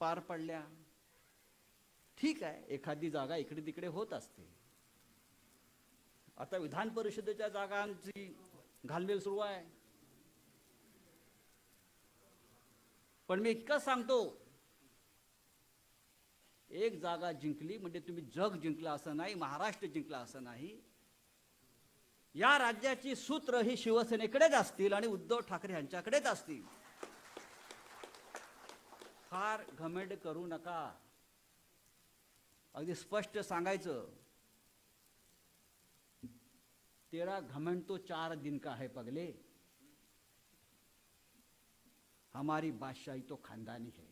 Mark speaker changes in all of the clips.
Speaker 1: पार पडल्या. ठीक आहे, एखादी जागा इकडे तिकडे होत असते. आता विधान परिषदेच्या जागांची घालमेल सुरू आहे. पण मी इतकं सांगतो, एक जागा जिंकली म्हणजे तुम्ही जग जिंकला असं नाही, महाराष्ट्र जिंकला असं नाही. या राज्याची सूत्र ही शिवसेनेकडेच असतील आणि उद्धव ठाकरे यांच्याकडेच असतील. फार घमंड करू नका. अगदी स्पष्ट सांगायचं, तेरा घमंड तो 4 दिन का है पगले, हमारी बादशाही तो खानदानी है.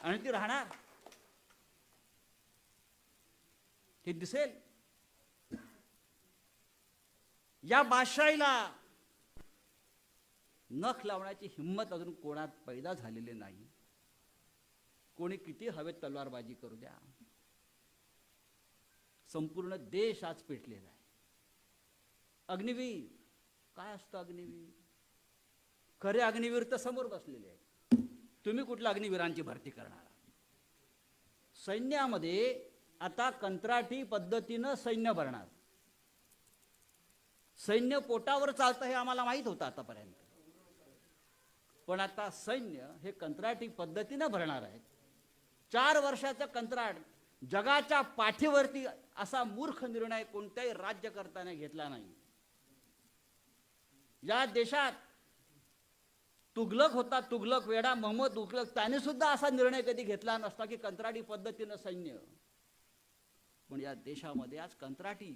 Speaker 1: आणि ती राहणार, हे दिसेल. या बादशाहीला नख लावण्याची हिंमत अजून कोणात पैदा झालेली नाही. कोणी किती हवेत तलवारबाजी करू द्या, संपूर्ण देश आज पेटलेला आहे. अग्निवीर काय असतं? अग्निवीर, खरे अग्निवीर तर समोर बसलेले आहेत. तुम्ही कुठल्या अग्निवीरांची भरती करणार? सैन्यामध्ये आता कंत्राटी पद्धतीनं सैन्य भरणार. सैन्य पोटावर चालतं हे आम्हाला माहित होतं आतापर्यंत, पण आता सैन्य हे कंत्राटी पद्धतीनं भरणार आहेत. 4 वर्षाचं कंत्राट. जगाच्या पाठीवरती असा मूर्ख निर्णय कोणत्याही राज्यकर्त्याने घेतला नाही. या देशात तुघलक होता, तुघलक वेडा मोहम्मद तुघलक, त्याने सुद्धा असा निर्णय कधी घेतला नसता की कंत्राटी पद्धतीनं सैन्य. पण या देशामध्ये आज कंत्राटी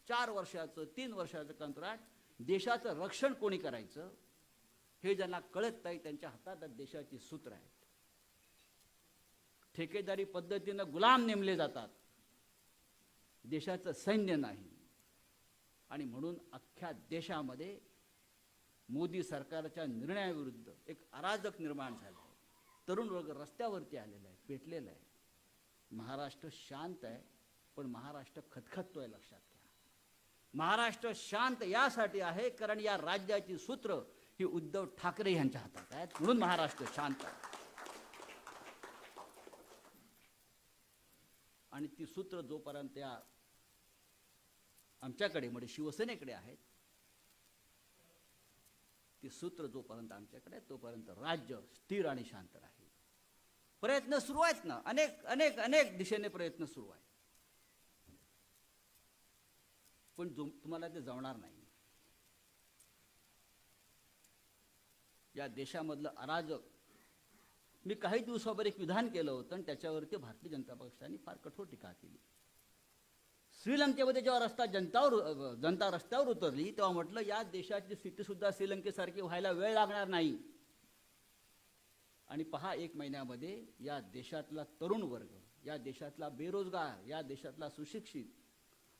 Speaker 1: 4 वर्षाचं 3 वर्षाचं कंत्राट, देशाचं रक्षण कोणी करायचं हे ज्यांना कळत नाही त्यांच्या हातात देशाची सूत्र आहेत. ठेकेदारी पद्धतीनं गुलाम नेमले जातात, देशाचं सैन्य नाही. आणि म्हणून अख्ख्या देशामध्ये मोदी सरकारच्या निर्णयाविरुद्ध एक अराजक निर्माण झालं आहे. तरुण वर्ग रस्त्यावरती आलेला आहे, पेटलेला आहे. महाराष्ट्र शांत आहे, पण महाराष्ट्र खतखततोय, लक्षात घ्या. महाराष्ट्र शांत यासाठी आहे कारण या राज्याची सूत्र ही उद्धव ठाकरे यांच्या हातात आहेत, म्हणून महाराष्ट्र शांत आहे. आणि ती सूत्र जोपर्यंत या आमच्याकडे म्हणजे शिवसेनेकडे आहेत, ती सूत्र जोपर्यंत आमच्याकडे, तोपर्यंत राज्य स्थिर आणि शांत राहील. प्रयत्न सुरू आहेत ना, अनेक अनेक अनेक दिशेने प्रयत्न सुरू आहेत, पण तुम्हाला ते जमणार नाही. या देशामधलं अराजक, मी काही दिवसावर एक विधान केलं होतं आणि त्याच्यावरती भारतीय जनता पक्षाने फार कठोर टीका केली. श्रीलंकेमध्ये जेव्हा जनता रस्त्यावर उतरली तेव्हा म्हटलं या देशाची स्थिती सुद्धा श्रीलंकेसारखी व्हायला वेळ लागणार नाही. आणि पहा, 1 महिन्यामध्ये या देशातला तरुण वर्ग, या देशातला बेरोजगार, या देशातला सुशिक्षित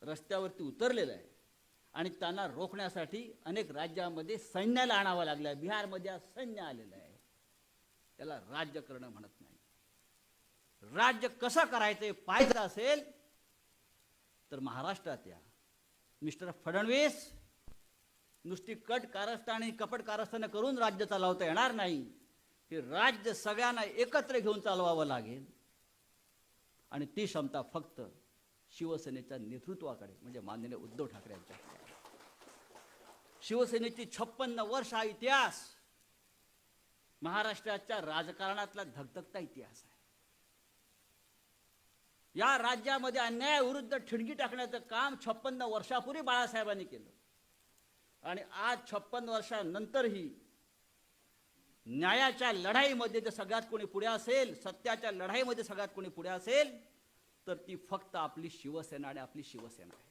Speaker 1: रस्त्यावरती उतरलेला आहे. आणि त्यांना रोखण्यासाठी अनेक राज्यामध्ये सैन्याला आणावं लागलं. बिहारमध्ये आज सैन्य आलेलं आहे. त्याला राज्य करणं म्हणत नाही. राज्य कसं करायचं पाहायचं असेल तर महाराष्ट्रात या. मिस्टर फडणवीस नुसती कट कारस्थान कपट कारस्थान करून राज्य चालवता येणार नाही. हे राज्य सगळ्यांना एकत्र घेऊन चालवावं लागेल. आणि ती क्षमता फक्त शिवसेनेच्या नेतृत्वाकडे म्हणजे माननीय उद्धव ठाकरे यांच्याकडे. शिवसेनेची 56 वर्ष हा इतिहास महाराष्ट्राच्या राजकारणातला धगधगता इतिहास आहे. या राज्यामध्ये अन्यायाविरुद्ध ठिणगी टाकण्याचं काम 56 वर्षापूर्वी बाळासाहेबांनी केलं. आणि आज 56 वर्षांनंतरही न्यायाच्या लढाईमध्ये जर सगळ्यात कोणी पुढे असेल, सत्याच्या लढाईमध्ये सगळ्यात कोणी पुढे असेल तर ती फक्त आपली शिवसेना आणि आपली शिवसेना आहे.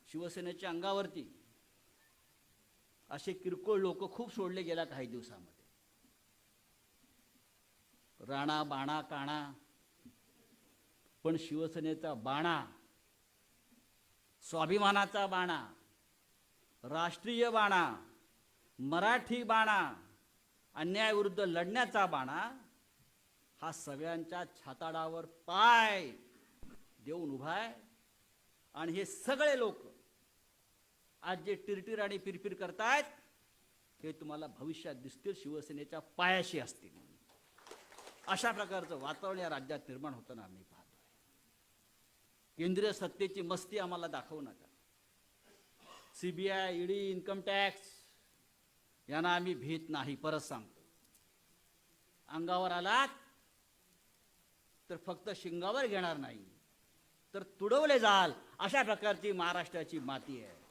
Speaker 1: शिवसेनेच्या अंगावरती असे किरकोळ लोक खूप सोडले गेल्या काही दिवसामध्ये. राणा बाणा काणा, पण शिवसेनेचा बाणा, स्वाभिमानाचा बाणा, राष्ट्रीय बाणा, मराठी बाणा, अन्यायाविरुद्ध लढण्याचा बाणा हा सगळ्यांच्या छाताडावर पाय देऊन उभा आहे. आणि हे सगळे लोक आज जे टिरटिर आणि पिरपिर करतायत हे तुम्हाला भविष्यात दिसतील, शिवसेनेच्या पायाशी असतील. अशा प्रकारचं वातावरण या राज्यात निर्माण होताना आम्ही पाहतोय. केंद्रीय सत्तेची मस्ती आम्हाला दाखवू नका. सीबीआय, ईडी, इन्कम टॅक्स यांना आम्ही भीत नाही. परत सांगतो, अंगावर आलात तर फक्त शिंगावर घेणार नाही, तर तुडवले जाल. अशा प्रकारची महाराष्ट्राची माती आहे.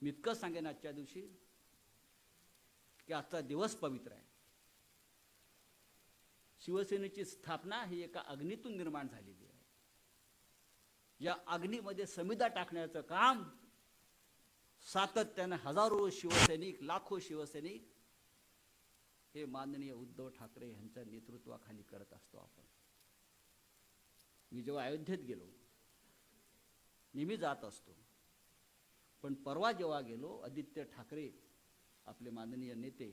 Speaker 1: मी इतकंच सांगेन आजच्या दिवशी की आजचा दिवस पवित्र आहे. शिवसेनेची स्थापना ही एका अग्नीतून निर्माण झालेली आहे. या अग्नीमध्ये समिधा टाकण्याचं काम सातत्याने हजारो शिवसैनिक, लाखो शिवसैनिक हे माननीय उद्धव ठाकरे यांच्या नेतृत्वाखाली करत असतो आपण. मी जेव्हा अयोध्येत गेलो, नेहमी जात असतो, पण परवा जेव्हा गेलो, आदित्य ठाकरे आपले माननीय नेते,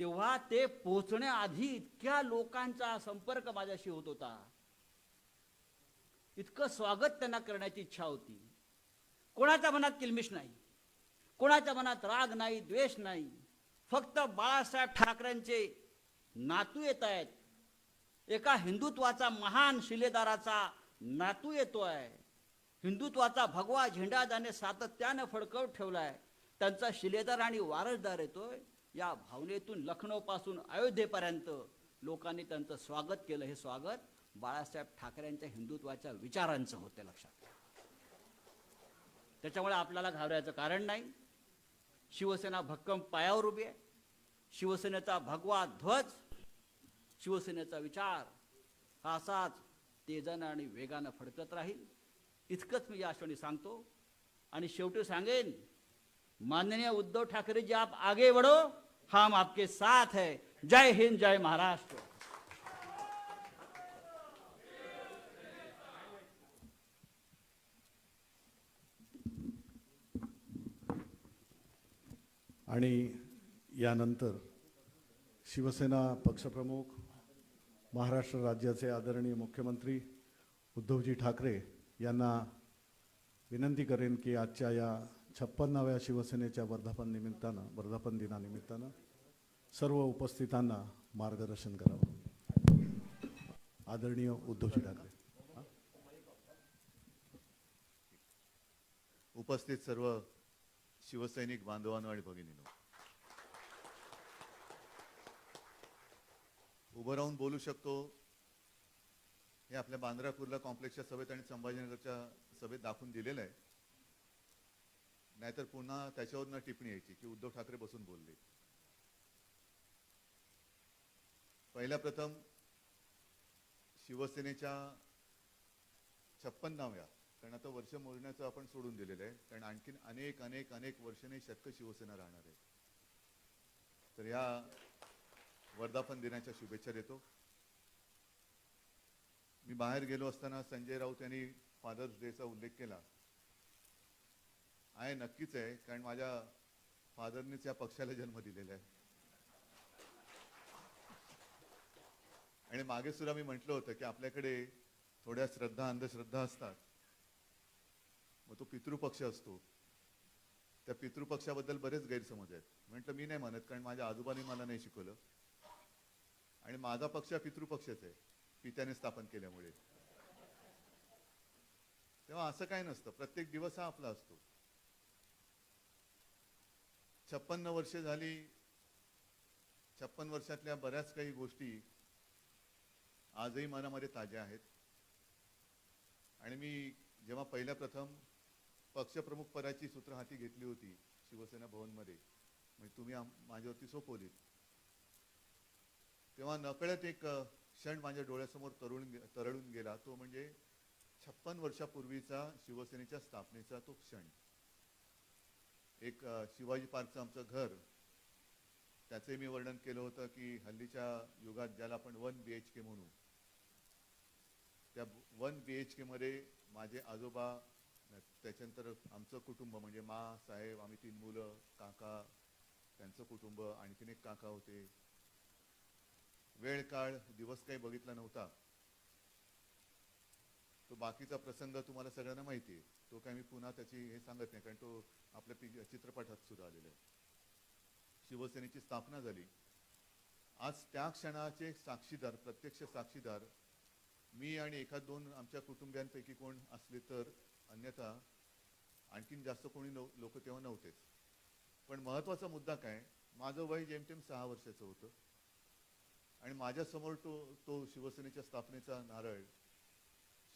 Speaker 1: तेव्हा ते पोहोचण्याआधी इतक्या लोकांचा संपर्क माझ्याशी होत होता. इतकं स्वागत त्यांना करण्याची इच्छा होती. कोणाच्या मनात किलमिश नाही, कोणाच्या मनात राग नाही, द्वेष नाही. फक्त बाळासाहेब ठाकरेंचे नातू येत आहेत. एका हिंदुत्वाचा महान शिलेदाराचा नातू येतोय. हिंदुत्वाचा भगवा झेंडा ज्याने सातत्यानं फडकवत ठेवलाय, त्यांचा शिलेदार आणि वारसदार येतोय. या भावनेतून लखनौपासून अयोध्येपर्यंत लोकांनी त्यांचं स्वागत केलं. हे स्वागत बाळासाहेब ठाकरेंच्या हिंदुत्वाच्या विचारांचं होतं, लक्षात घ्या. त्याच्यामुळे आपल्याला घाबरायचं कारण नाही. शिवसेना भक्कम पायावर उभी आहे. शिवसेनेचा भगवा ध्वज, शिवसेनेचा विचार हा असाच तेजानं आणि वेगानं फडकत राहील. इतकंच मी या आश्वानी सांगतो. आणि शेवटी सांगेन, माननीय उद्धव ठाकरे जी, आप आगे बढ़ो, हम आपके साथ है. जय हिंद, जय महाराष्ट्र.
Speaker 2: आणि यानंतर शिवसेना पक्षप्रमुख, महाराष्ट्र राज्याचे आदरणीय मुख्यमंत्री उद्धवजी ठाकरे यांना विनंती करेन की आजच्या या 56व्या शिवसेनेच्या वर्धापन दिनानिमित्तानं सर्व उपस्थितांना मार्गदर्शन करावं. आदरणीय उद्धवजी ठाकरे.
Speaker 3: उपस्थित सर्व शिवसैनिक बांधवांनो आणि भगिनींनो, उभं राहून बोलू शकतो हे आपल्या बांद्रा कुर्ला कॉम्प्लेक्सच्या सभेत आणि संभाजीनगरच्या सभेत दाखवून दिलेलं आहे. नाहीतर पुन्हा त्याच्यावर टिप्पणी यायची की उद्धव ठाकरे बसून बोलले. पहिल्या प्रथम शिवसेनेच्या 56व्या, कारण आता वर्ष मोजण्याचं आपण सोडून दिलेलं आहे, कारण आणखीन अनेक अनेक अनेक वर्षाने शतक शिवसेना राहणार आहे. तर या वर्धापन दिनाच्या शुभेच्छा देतो. मी बाहेर गेलो असताना संजय राऊत यांनी फादर्स डेचा उल्लेख केला आहे. नक्कीच आहे, कारण माझ्या फादरनीच या पक्षाला जन्म दिलेला आहे. आणि मागे सुद्धा मी म्हटलं होतं की आपल्याकडे थोड्या श्रद्धा, अंधश्रद्धा असतात. मग तो पितृपक्ष असतो. त्या पितृपक्षाबद्दल बरेच गैरसमज आहेत. म्हटलं मी नाही म्हणत, कारण माझ्या आजोबांनी मला नाही शिकवलं. आणि माझा पक्ष पितृपक्षच आहे, पित्याने स्थापन केल्यामुळे. तेव्हा असं काय नसतं. प्रत्येक दिवस हा आपला असतो. 56 वर्ष झाली. 56 वर्षातल्या बऱ्याच काही गोष्टी आजही मनामध्ये ताज्या आहेत. आणि मी जेव्हा पहिल्या प्रथम पक्षप्रमुख पदाची सूत्र हाती घेतली होती शिवसेना भवनमध्ये, म्हणजे तुम्ही माझ्यावरती सोपवलीत, तेव्हा नकळत एक क्षण माझ्या डोळ्यासमोर तरळून गेला. तो म्हणजे 56 वर्षापूर्वीचा शिवसेनेच्या स्थापनेचा तो क्षण. एक शिवाजी पार्कचं आमचं घर, त्याचे मी वर्णन केलं होतं की हल्लीच्या युगात ज्याला आपण 1 BHK म्हणू, त्या 1 BHK मध्ये माझे आजोबा, त्याच्यानंतर आमचं कुटुंब म्हणजे साहेब, आम्ही 3 मुलं, काका, त्यांचं कुटुंब, आणखीन एक काका होते. वेळ काळ दिवस काही बघितला नव्हता. तो बाकीचा प्रसंग तुम्हाला सगळ्यांना माहिती आहे. तो काही मी पुन्हा त्याची हे सांगत नाही, कारण तो आपल्या चित्रपटात सुद्धा आलेलं आहे. शिवसेनेची स्थापना झाली. आज त्या क्षणाचे साक्षीदार, प्रत्यक्ष साक्षीदार मी आणि एखाद दोन आमच्या कुटुंबियांपैकी कोण असले तर, अन्यथा आणखीन जास्त कोणी लोक तेव्हा नव्हतेच. पण महत्त्वाचा मुद्दा काय, माझं वय जेमतेम 6 वर्षाचं होतं आणि माझ्यासमोर तो शिवसेनेच्या स्थापनेचा नारळ,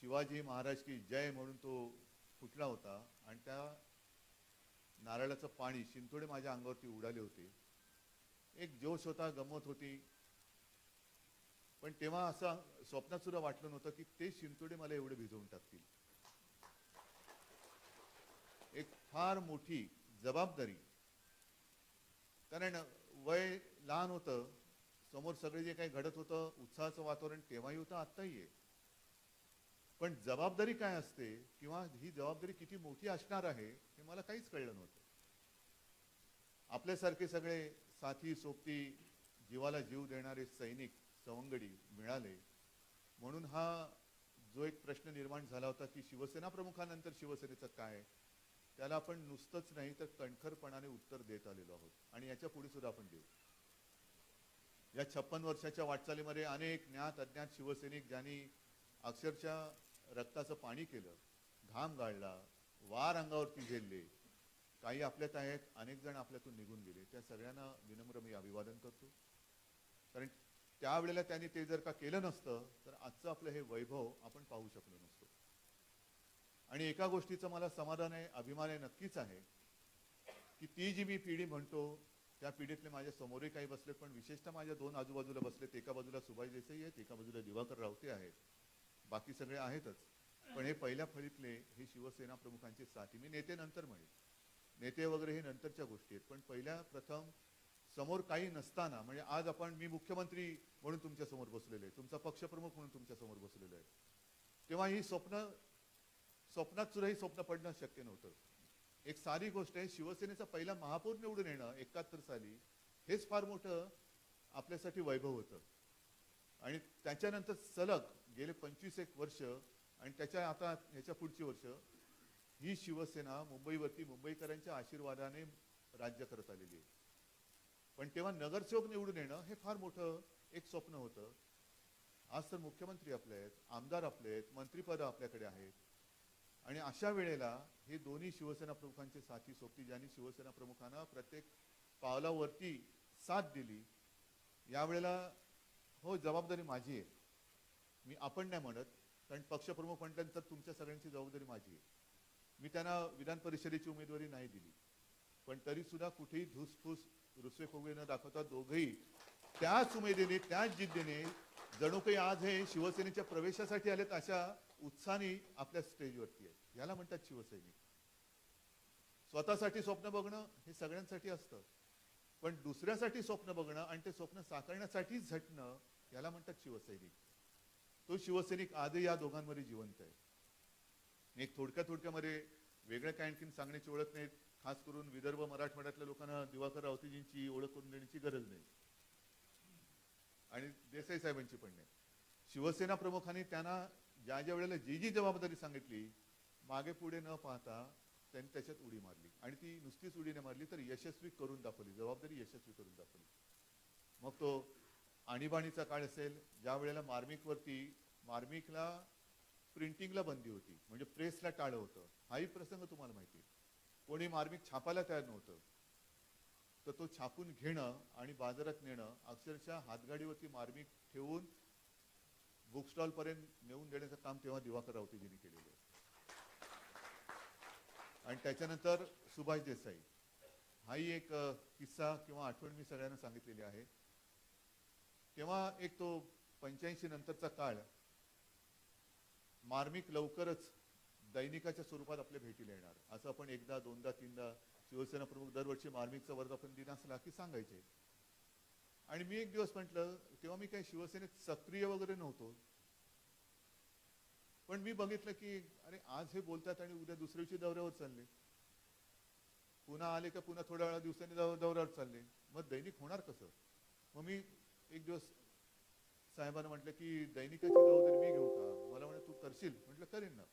Speaker 3: शिवाजी महाराज की जय म्हणून तो फुटला होता आणि त्या नारळाचं पाणी शिंतोडे माझ्या अंगावरती उडाले होते. एक जोश होता, गंमत होती. पण तेव्हा असं स्वप्नात सुद्धा वाटलं नव्हतं की ते शिंतोडे मला एवढे भिजवून टाकतील. एक फार मोठी जबाबदारी, कारण वय लहान होतं, समोर सगळे जे काही घडत होतं, उत्साहाचं वातावरण तेव्हाही होतं, आत्ताही आहे. पण जबाबदारी काय असते किंवा ही जबाबदारी किती मोठी असणार आहे हे मला काहीच कळलं नव्हतं. आपल्यासारखे सगळे साथी सोबती, जीवाला जीव देणारे सैनिक सवंगडी मिळाले म्हणून हा जो एक प्रश्न निर्माण झाला होता की शिवसेना प्रमुखानंतर शिवसेनेचं काय, त्याला आपण नुसतंच नाही तर कणखरपणाने उत्तर देत आलेलो आहोत आणि याच्या पुढे सुद्धा आपण देऊ. या 56 वर्षाच्या वाटचालीमध्ये अनेक ज्ञात अज्ञात शिवसैनिक ज्यांनी अक्षरशः रक्ताचं पाणी केलं, घाम गाळला, वार अंगावरती झेलले, काही आपल्यात आहेत, अनेक जण आपल्यातून निघून गेले, त्या सगळ्यांना विनम्र मी अभिवादन करतो. कारण त्यावेळेला त्यांनी ते जर का केलं नसतं तर आजचं आपलं हे वैभव आपण पाहू शकलो नसतो. आणि एका गोष्टीचं मला समाधान आहे, अभिमान आहे, नक्कीच आहे की ती जी मी पिढी म्हणतो त्या पिढीतले माझ्या समोरही काही बसलेत, पण विशेषतः माझ्या दोन आजूबाजूला बसलेत. एका बाजूला सुभाष देसाई आहेत, एका बाजूला दिवाकर रावते आहेत, बाकी सगळे आहेतच. पण हे पहिल्या फळीतले हे शिवसेना प्रमुखांचे साथी. मी नेते नंतर म्हणेन, नेते वगैरे हे नंतरच्या गोष्टी आहेत, पण पहिल्या प्रथम समोर काही नसताना, म्हणजे आज मी मुख्यमंत्री म्हणून तुमच्या समोर बसलेलो आहे, तुमचा पक्षप्रमुख म्हणून तुमच्या समोर बसलेलो आहे, तेव्हा ही स्वप्नात सुद्धा ही स्वप्न पडणं शक्य नव्हतं. एक सारी गोष्ट आहे, शिवसेनेचा पहिला महापौर निवडून येणं 71 साली, हेच फार मोठं आपल्यासाठी वैभव होतं. आणि त्याच्यानंतर सलग गेले 25 वर्ष आणि त्याच्या आता ह्याच्या पुढची वर्ष ही शिवसेना मुंबईवरती मुंबईकरांच्या आशीर्वादाने राज्य करत आलेली आहे. पण तेव्हा नगरसेवक निवडून येणं हे फार मोठं एक स्वप्न होतं. आज तर मुख्यमंत्री आपले आहेत, आमदार आपले आहेत, मंत्रिपद आपल्याकडे आहेत. आणि अशा वेळेला हे दोन्ही शिवसेना प्रमुखांचे साथी सोबती, ज्यांनी शिवसेना प्रमुखांना प्रत्येक पावलावरती साथ दिली, यावेळेला हो जबाबदारी माझी आहे. मी आपण नाही म्हणत, कारण पक्षप्रमुख म्हटल्यानंतर तुमच्या सगळ्यांची जबाबदारी माझी आहे. मी त्यांना विधान परिषदेची उमेदवारी नाही दिली, पण तरी सुद्धा कुठेही धुसफूस रुसवे फुगवे न दाखवता दोघेही त्याच उमेदीने, त्याच जिद्दीने, जणू काही आज हे शिवसेनेच्या प्रवेशासाठी आलेत अशा उत्साहाने आपल्या स्टेजवरती आहेत. याला म्हणतात शिवसैनिक. स्वतःसाठी स्वप्न बघणं हे सगळ्यांसाठी असतं, पण दुसऱ्यासाठी स्वप्न बघणं आणि ते स्वप्न साकारण्यासाठी झटणं याला म्हणतात शिवसैनिक. तो शिवसैनिक आजही या दोघांमध्ये जिवंत आहे. एक थोडक्यामध्ये वेगळं काय आणखीन सांगण्याची ओळख नाही. खास करून विदर्भ मराठवाड्यातल्या लोकांना दिवाकर रावतेजींची ओळख करून देण्याची गरज नाही आणि देसाई साहेबांची पण नाही. शिवसेना प्रमुखांनी त्यांना ज्या वेळेला जी जबाबदारी सांगितली, मागे पुढे न पाहता त्यांनी त्याच्यात उडी मारली आणि ती नुसतीच उडी नाही मारली तर यशस्वी करून दाखवली, जबाबदारी यशस्वी करून दाखवली. मग तो आणीबाणीचा काळ असेल, ज्या वेळेला मार्मिकला प्रिंटिंगला बंदी होती, म्हणजे प्रेसला टाळं होतं. हाही प्रसंग तुम्हाला माहिती आहे. कोणी मार्मिक छापायला तयार नव्हतं, तर तो छापून घेणं आणि बाजारात नेणं, अक्षरशः हातगाडीवरती मार्मिक ठेवून बुक स्टॉल पर्यंत नेऊन देण्याचं काम तेव्हा दिवाकर रावतेजींनी केलेलं आहे. आणि त्याच्यानंतर सुभाष देसाई, हाही एक किस्सा किंवा आठवण मी सगळ्यांना सांगितलेली आहे. तेव्हा एक तो 85 नंतरचा काळ, मार्मिक लवकरच दैनिकाच्या स्वरूपात आपल्या भेटीला येणार असं आपण एकदा दोनदा तीनदा शिवसेना प्रमुख दरवर्षी मार्मिकचा वर्धापन दिन असला की सांगायचे. आणि मी एक दिवस म्हटलं, तेव्हा मी काही शिवसेनेत सक्रिय वगैरे नव्हतो, पण मी बघितलं की अरे आज हे बोलतात आणि उद्या दुसऱ्या दिवशी दौऱ्यावर चालले, पुन्हा आले का पुन्हा थोड्या वेळा दिवसांनी दौऱ्यावर चालले, मग दैनिक होणार कसं? मग मी एक दिवस साहेबांना म्हटलं की दैनिकाची जबाबदारी मी घेऊ का? मला म्हणे तू करशील? म्हटलं करेन ना.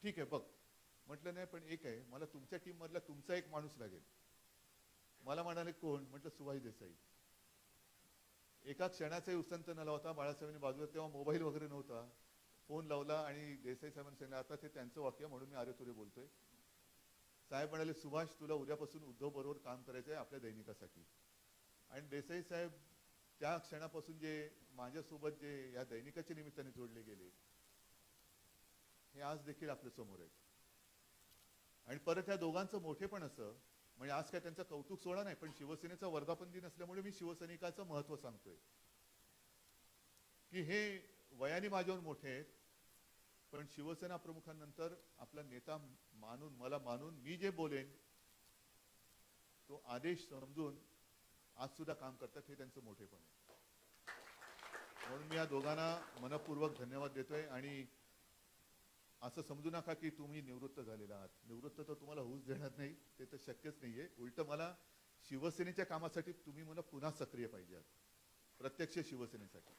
Speaker 3: ठीक आहे बघ, म्हटलं नाही, पण एक आहे, मला तुमच्या टीम मधला तुमचा एक माणूस लागेल. मला म्हणाले कोण? म्हटलं सुभाष देसाई. एका क्षणाचाही उसंत न लावता बाळासाहेबांनी बाजूला, तेव्हा मोबाईल वगैरे नव्हता, फोन लावला आणि देसाई साहेबांनी सांगितलं, आता ते त्यांचं वाक्य म्हणून मी अरे तुरे बोलतोय. साहेब म्हणाले, सुभाष तुला उद्यापासून उद्धव बरोबर काम करायचं आहे आपल्या दैनिकासाठी. आणि देसाई साहेब त्या क्षणापासून जे माझ्यासोबत जे या दैनिकाच्या निमित्ताने जोडले गेले, हे आज देखील आपल्या समोर आहे. आणि परत या दोघांचं मोठेपण असं, म्हणजे आज काय त्यांचा कौतुक सोहळा नाही, पण शिवसेनेचा वर्धापन दिन असल्यामुळे मी शिवसैनिकाचं महत्व सांगतोय की हे वयाने माझ्यावर मोठे आहेत, पण शिवसेना प्रमुखांनंतर आपला नेता मानून, मला मानून मी जे बोलेन तो आदेश समजून आज सुद्धा काम करतात, हे त्यांचं मोठेपण आहे. म्हणून मी या दोघांना मनपूर्वक धन्यवाद देतोय. आणि असं समजू नका की तुम्ही निवृत्त झालेला आहात. निवृत्त तर तुम्हाला होऊच देणार नाही, ते तर शक्यच नाहीये. उलट मला शिवसेनेच्या कामासाठी तुम्ही मला पुन्हा सक्रिय पाहिजे आहात, प्रत्यक्ष शिवसेनेसाठी.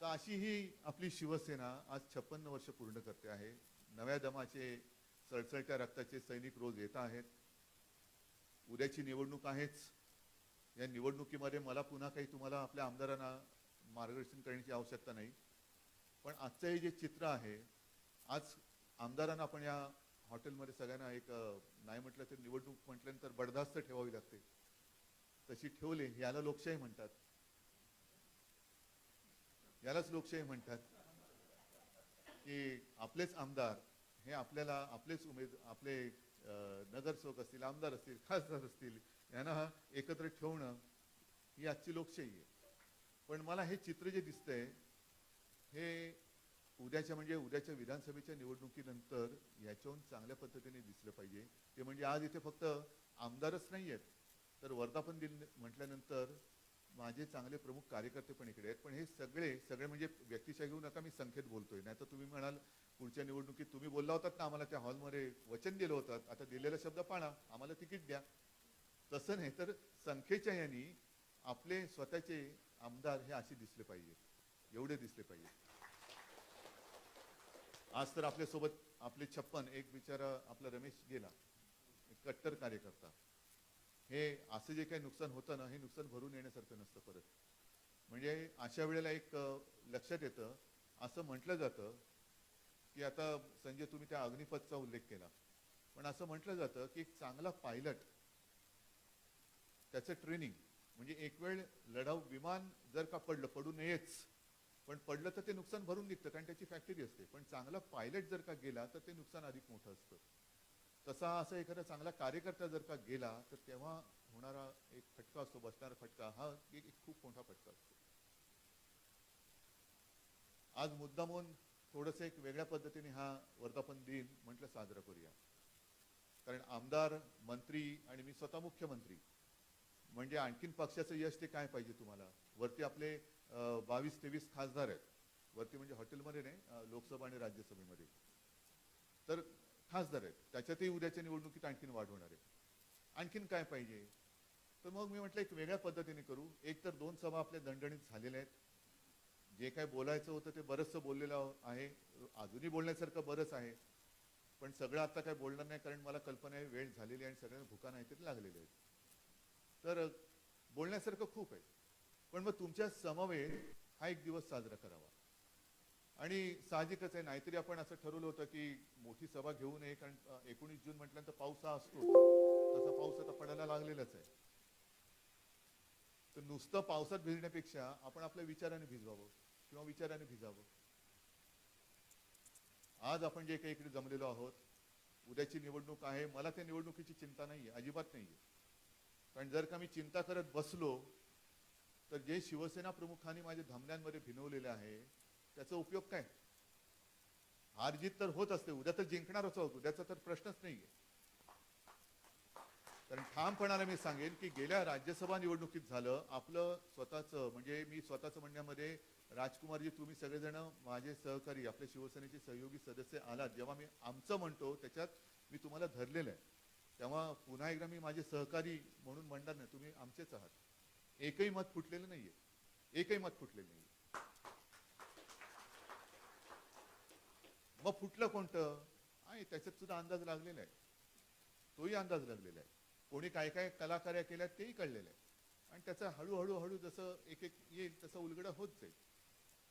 Speaker 3: तर अशी ही आपली शिवसेना आज 56 वर्ष पूर्ण करते आहे. नव्या दमाचे, सळसळत्या रक्ताचे सैनिक रोज येत आहेत. उद्याची निवडणूक आहेच. या निवडणुकीमध्ये मला पुन्हा काही तुम्हाला आपल्या आमदारांना मार्गदर्शन करण्याची आवश्यकता नाही. पण आजचं हे जे चित्र आहे, आज आमदारांना आपण या हॉटेलमध्ये सगळ्यांना एक नाही म्हटलं तर निवडणूक म्हटल्यानंतर बडदास्त ठेवावी लागते, तशी ठेवले. याला लोकशाही म्हणतात, यालाच लोकशाही म्हणतात की आपलेच आमदार हे आपल्याला, आपलेच आपले नगरसेवक असतील, आमदार असतील, खासदार असतील, यांना एकत्र ठेवणं ही आजची लोकशाही आहे. पण मला हे चित्र जे दिसतंय हे उद्याच्या, म्हणजे उद्याच्या विधानसभेच्या निवडणुकीनंतर याच्याहून चांगल्या पद्धतीने दिसलं पाहिजे. ते म्हणजे आज इथे फक्त आमदारच नाही आहेत, तर वर्धापन दिन म्हटल्यानंतर माझे चांगले प्रमुख कार्यकर्ते पण इकडे आहेत. पण हे सगळे म्हणजे व्यक्तिशः घेऊ नका, मी संख्येत बोलतोय. नाही तर तुम्ही म्हणाल पुढच्या निवडणुकीत तुम्ही बोलला होतात ना आम्हाला त्या हॉलमध्ये वचन दिलं होतं, आता दिलेला शब्द पाळा, आम्हाला तिकीट द्या. तसं नाही, तर संख्येच्या यांनी आपले स्वतःचे आमदार हे असे दिसले पाहिजे, एवढे दिसले पाहिजे. आज तर आपल्यासोबत आपले 56, एक बिचारा आपला रमेश गेला, एक कट्टर कार्यकर्ता. हे असं जे काही नुकसान होतं ना, हे नुकसान भरून येण्यासारखं नसतं परत. म्हणजे अशा वेळेला एक लक्षात येतं, असं म्हटलं जातं की आता संजय तुम्ही त्या अग्निपथचा उल्लेख केला, पण असं म्हटलं जातं की एक चांगला पायलट, त्याचं ट्रेनिंग म्हणजे एक वेळ लढाऊ विमान जर का पडलं, पडू नयेच, पण पडलं तर ते नुकसान भरून निघतं, कारण त्याची फॅक्टरी असते. पण चांगला पायलट जर का गेला तर ते नुकसान अधिक मोठं असतं. तसा असा एखादा चांगला कार्यकर्ता जर का गेला तर तेव्हा होणारा एक फटका असतो, बसणारा फटका, हा एक खूप मोठा फटका असतो. आज मुद्दामून थोडंसं एक वेगळ्या पद्धतीने हा वर्धापन दिन म्हटलं साजरा करूया. कारण आमदार, मंत्री आणि मी स्वतः मुख्यमंत्री, म्हणजे आणखीन पक्षाचं यश ते काय पाहिजे तुम्हाला. वरती आपले 22-23 खासदार आहेत, वरती म्हणजे हॉटेलमध्ये नाही, लोकसभा आणि राज्यसभेमध्ये तर खासदार आहेत. त्याच्यातही उद्याच्या निवडणुकीत आणखीन वाढ होणार आहे. आणखीन काय पाहिजे, तर मग मी म्हटलं एक वेगळ्या पद्धतीने करू. एक तर 2 सभा आपल्या दणदणीत झालेल्या आहेत. जे काय बोलायचं होतं ते बरंचसं बोललेलं आहे, अजूनही बोलण्यासारखं बरंच आहे, पण सगळं आता काय बोलणार नाही, कारण मला कल्पना आहे वेळ झालेली आणि सगळ्यांना भुका नाही तरी लागलेले आहेत. तर बोलण्यासारखं खूप आहे. पण मग तुमच्या समवेत हा एक दिवस साजरा करावा. आणि साहजिकच आहे, नाहीतरी आपण असं ठरवलं होतं की मोठी सभा घेऊ नये, कारण 19 जून म्हटल्यानंतर पाऊस हा असतोच, तसा पाऊस आता पडायला लागलेलाच आहे. तर नुसतं पावसात भिजण्यापेक्षा आपण आपल्या विचाराने भिजवावं किंवा विचाराने भिजावं. आज आपण जे काही इकडे जमलेलो आहोत, उद्याची निवडणूक आहे, मला त्या निवडणुकीची चिंता नाहीये, अजिबात नाहीये. कारण जर का मी चिंता करत बसलो तर जे शिवसेना प्रमुखांनी माझ्या धमन्यांमध्ये भिनवलेले आहे त्याचा उपयोग काय. हार जीत तर होत असते, उद्या तर जिंकणारच आहोत, उद्याचा तर प्रश्नच नाहीये. कारण ठामपणाने मी सांगेन की गेल्या राज्यसभा निवडणुकीत झालं आपलं स्वतःचं, म्हणजे मी स्वतःचं म्हणण्यामध्ये राजकुमारजी तुम्ही सगळेजण माझे सहकारी, आपल्या शिवसेनेचे सहयोगी सदस्य आलात, जेव्हा मी आमचं म्हणतो त्याच्यात मी तुम्हाला धरलेलं आहे, तेव्हा पुन्हा एकदा मी माझे सहकारी म्हणून म्हणणार नाही, तुम्ही आमचेच आहात. एकही मत फुटलेलं नाहीये, एकही मत फुटलेलं नाहीये. मग फुटलं कोणतं, नाही, त्याच्यात सुद्धा अंदाज लागलेला आहे. तोही अंदाज लागलेला आहे. कोणी काय काय कलाकार्या केल्या तेही कळलेलं आहे. आणि त्याचा हळूहळू जसं एक एक येईल तसं उलगडा होत जाईल.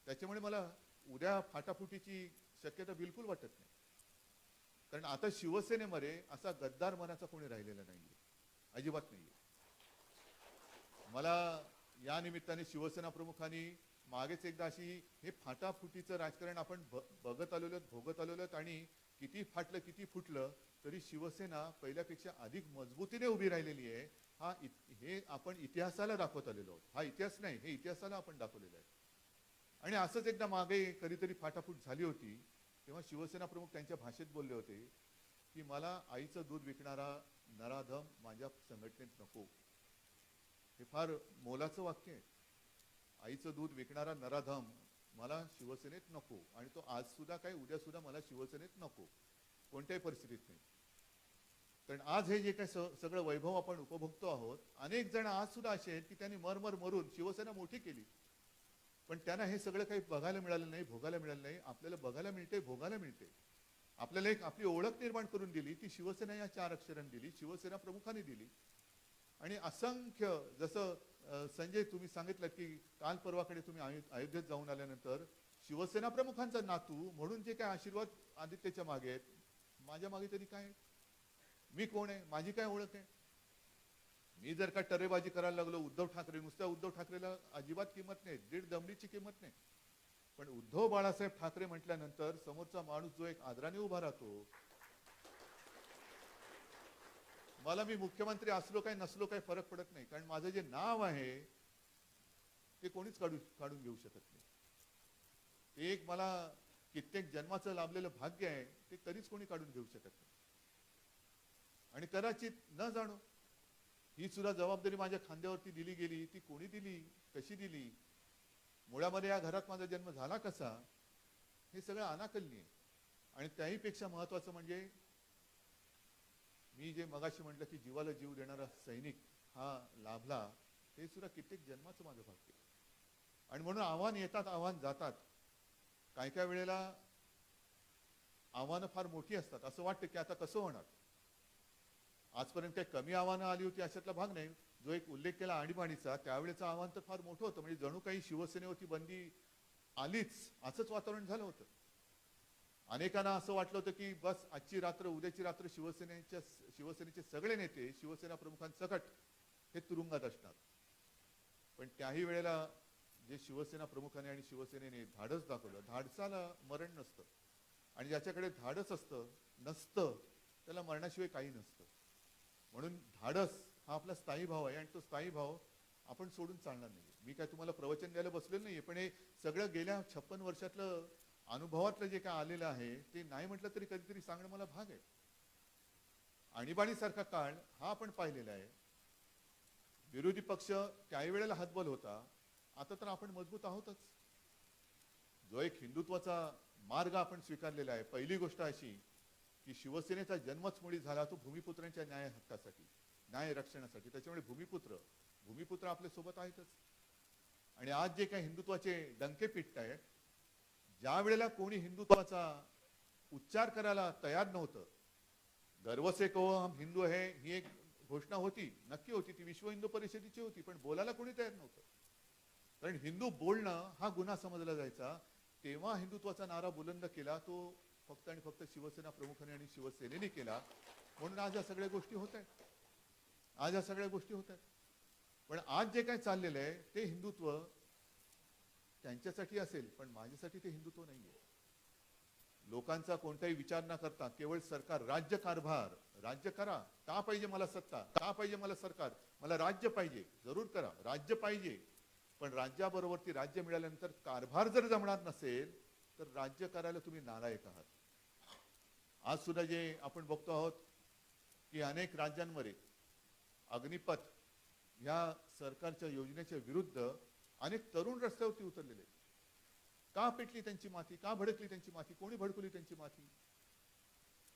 Speaker 3: त्याच्यामुळे मला उद्या फाटाफुटीची शक्यता बिलकुल वाटत नाही. कारण आता शिवसेनेमध्ये असा गद्दार मनाचा कोणी राहिलेला नाहीये, अजिबात नाहीये. मला या निमित्ताने शिवसेना प्रमुखांनी मागेच एकदा अशी हे फाटाफुटीचं राजकारण आपण बघत आलेलो, भोगत आलेलो आणि किती फाटलं किती फुटलं तरी शिवसेना पहिल्यापेक्षा अधिक मजबूतीने उभी राहिलेली आहे. हे आपण इतिहासाला दाखवत आलेलो आहोत. हा इतिहास नाही, हे इतिहासाला आपण दाखवलेलं आहे. आणि असंच एकदा मागे कधीतरी फाटाफूट झाली होती तेव्हा शिवसेना प्रमुख त्यांच्या भाषेत बोलले होते की मला आईचं दूध विकणारा नराधम माझ्या संघटनेत नको. हे फार मोलाचं वाक्य आहे. आईचं दूध विकणारा नराधम मला शिवसेनेत नको. आणि तो आज सुद्धा काय उद्या सुद्धा मला शिवसेनेत नको, कोणत्याही परिस्थितीत नाही. कारण आज हे जे काय सगळं वैभव आपण उपभोगतो आहोत, अनेक जण आज सुद्धा असे आहेत की त्यांनी मरमर मरून शिवसेना मोठी केली, पण त्यांना हे सगळं काही बघायला मिळालं नाही, भोगायला मिळालं नाही. आपल्याला बघायला मिळते, भोगायला मिळते. आपल्याला एक आपली ओळख निर्माण करून दिली, ती शिवसेना या 4 अक्षरांनी दिली, शिवसेना प्रमुखांनी दिली. आणि असंख्य जसं संजय तुम्ही सांगितलं की काल परवाकडे तुम्ही अयोध्येत जाऊन आल्यानंतर शिवसेना प्रमुखांचा नातू म्हणून जे काय आशीर्वाद आदित्यच्या मागे आहेत, माझ्या मागे तरी काय आहे? मी कोण आहे? माझी काय ओळख आहे? मी जर का टरेबाजी करायला लागलो उद्धव ठाकरे, नुसत्या उद्धव ठाकरेला अजिबात किंमत नाही, 1.5 दमडीची किंमत नाही. पण उद्धव बाळासाहेब ठाकरे म्हटल्यानंतर समोरचा माणूस जो एक आदराने उभा राहतो. मला मी मुख्यमंत्री असलो काय नसलो काय फरक पडत नाही, कारण माझं जे नाव आहे ते कोणीच काढून घेऊ शकत नाही. ते एक मला कित्येक जन्माचं लाभलेलं भाग्य आहे, ते कधीच कोणी काढून घेऊ शकत नाही. आणि कदाचित न जाणो ही सुद्धा जबाबदारी माझ्या खांद्यावरती दिली गेली. ती कोणी दिली, कशी दिली, मुळामध्ये या घरात माझा जन्म झाला कसा, हे सगळं अनाकलनीय आहे. आणि त्याही पेक्षा महत्वाचं म्हणजे मी जे मगाशी म्हटलं की जीवाला जीव देणारा सैनिक हा लाभला, हे सुद्धा कित्येक जन्माचं माझं भाग्य. आणि म्हणून आव्हान येतात, आव्हान जातात. काय काय वेळेला आव्हानं फार मोठी असतात. असं वाटतं की आता कसं होणार. आजपर्यंत काही कमी आव्हानं आली होती अशातला भाग नाही. जो एक उल्लेख केला आणीबाणीचा, त्यावेळेचं आव्हान तर फार मोठं होतं. म्हणजे जणू काही शिवसेनेवरती बंदी आलीच असंच वातावरण झालं होतं. अनेकांना असं वाटलं होतं की बस आजची रात्र उद्याची रात्र शिवसेनेचे सगळे नेते शिवसेना प्रमुखांसकट हे तुरुंगात असणार. पण त्याही वेळेला जे शिवसेना प्रमुखाने आणि शिवसेनेने धाडस दाखवलं, धाडसाला मरण नसतं. आणि ज्याच्याकडे धाडस नसतं त्याला मरणाशिवाय काही नसतं. म्हणून धाडस हा आपला स्थायी भाव आहे आणि तो स्थायी भाव आपण सोडून चालणार नाही. मी काय तुम्हाला प्रवचन द्यायला बसलेलं नाहीये, पण हे सगळं गेल्या 56 वर्षातलं अनुभवातलं जे काय आलेलं आहे ते नाही म्हटलं तरी कधीतरी सांगणं मला भाग आहे. आणीबाणीसारखा काळ हा आपण पाहिलेला आहे. विरोधी पक्ष त्याही वेळेला हतबल होता, आता तर आपण मजबूत आहोतच. जो एक हिंदुत्वाचा मार्ग आपण स्वीकारलेला आहे, पहिली गोष्ट अशी की शिवसेनेचा जन्मच मुळी झाला तो भूमिपुत्रांच्या न्याय हक्कासाठी, न्याय रक्षणासाठी. त्याच्यामुळे भूमिपुत्र आपल्या सोबत आहेतच. आणि आज जे काही हिंदुत्वाचे डंके पिटतायत, ज्या वेळेला कोणी हिंदुत्वाचा उच्चार करायला तयार नव्हतं, गर्व से कहो हम हिंदू है ही एक घोषणा होती, नक्की होती, ती विश्व हिंदू परिषदेची होती, पण बोलायला कोणी तयार नव्हतं. कारण हिंदू बोलणं हा गुन्हा समजला जायचा. तेव्हा हिंदुत्वाचा नारा बुलंद केला तो फक्त आणि फक्त शिवसेना प्रमुखांनी आणि शिवसेनेने केला. म्हणून आज या सगळ्या गोष्टी होत आहेत. पण आज जे काय चाललेलं आहे ते हिंदुत्व त्यांच्यासाठी असेल, पण माझ्यासाठी ते हिंदुत्व नाहीये. लोकांचा कोणताही विचार न करता केवळ सरकार, राज्य कारभार, राज्य करा, का पाहिजे मला सत्ता, का पाहिजे मला सरकार, मला राज्य पाहिजे, जरूर करा, राज्य पाहिजे. पण राज्याबरोबर ती राज्य मिळाल्यानंतर कारभार जर जमणार नसेल तर राज्य करायला तुम्ही नालायक आहात. आज सुद्धा जे आपण बघतो आहोत की अनेक राज्यांमध्ये अग्निपथ या सरकारच्या योजनेच्या विरुद्ध अनेक तरुण रस्त्यावरती उतरलेले. का पेटली त्यांची माती, का भडकली त्यांची माती, कोणी भडकवली त्यांची माती.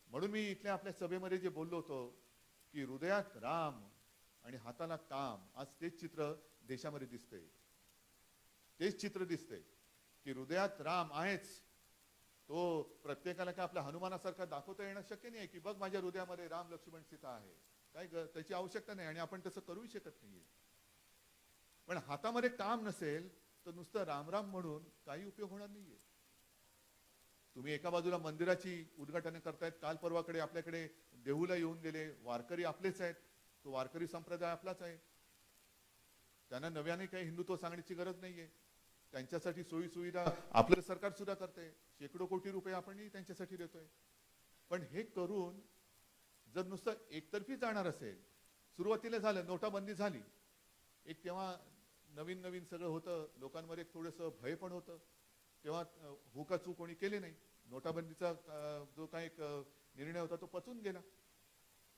Speaker 3: म्हणून मी इथल्या आपल्या सभेमध्ये जे बोललो होतो की हृदयात राम आणि हाताला काम, आज तेच चित्र देशामध्ये दिसतंय. तेच चित्र दिसतंय की हृदयात राम आहेच, तो प्रत्येकाला काय आपल्या हनुमानासारखा दाखवता येणं शक्य नाही की बघ माझ्या हृदयामध्ये राम लक्ष्मण सीता आहे. त्याची आवश्यकता नाही आणि आपण तसं करूही शकत नाहीये. पण हातामध्ये काम नसेल तर नुसतं रामराम म्हणून काही उपयोग होणार नाहीये. तुम्ही एका बाजूला मंदिराची उद्घाटन करतायत, काल परवाकडे आपल्याकडे देहूला येऊन गेले वारकरी आपलेच आहेत, तो वारकरी संप्रदाय आपलाच आहे. त्यांना नव्याने काही हिंदुत्व सांगण्याची गरज नाहीये. त्यांच्यासाठी सोयी सुविधा आपलं सरकार सुद्धा करते. शेकडो कोटी रुपये आपणही त्यांच्यासाठी देतोय. पण हे करून जर नुसतं एकतर्फी जाणार असेल, सुरुवातीला झालं नोटाबंदी झाली, एक तेव्हा नवीन नवीन सगळं होतं, लोकांमध्ये थोडंसं भय पण होतं, तेव्हा हुकाचूक कोणी केली नाही. नोटाबंदीचा जो काही एक निर्णय होता तो पचून गेला.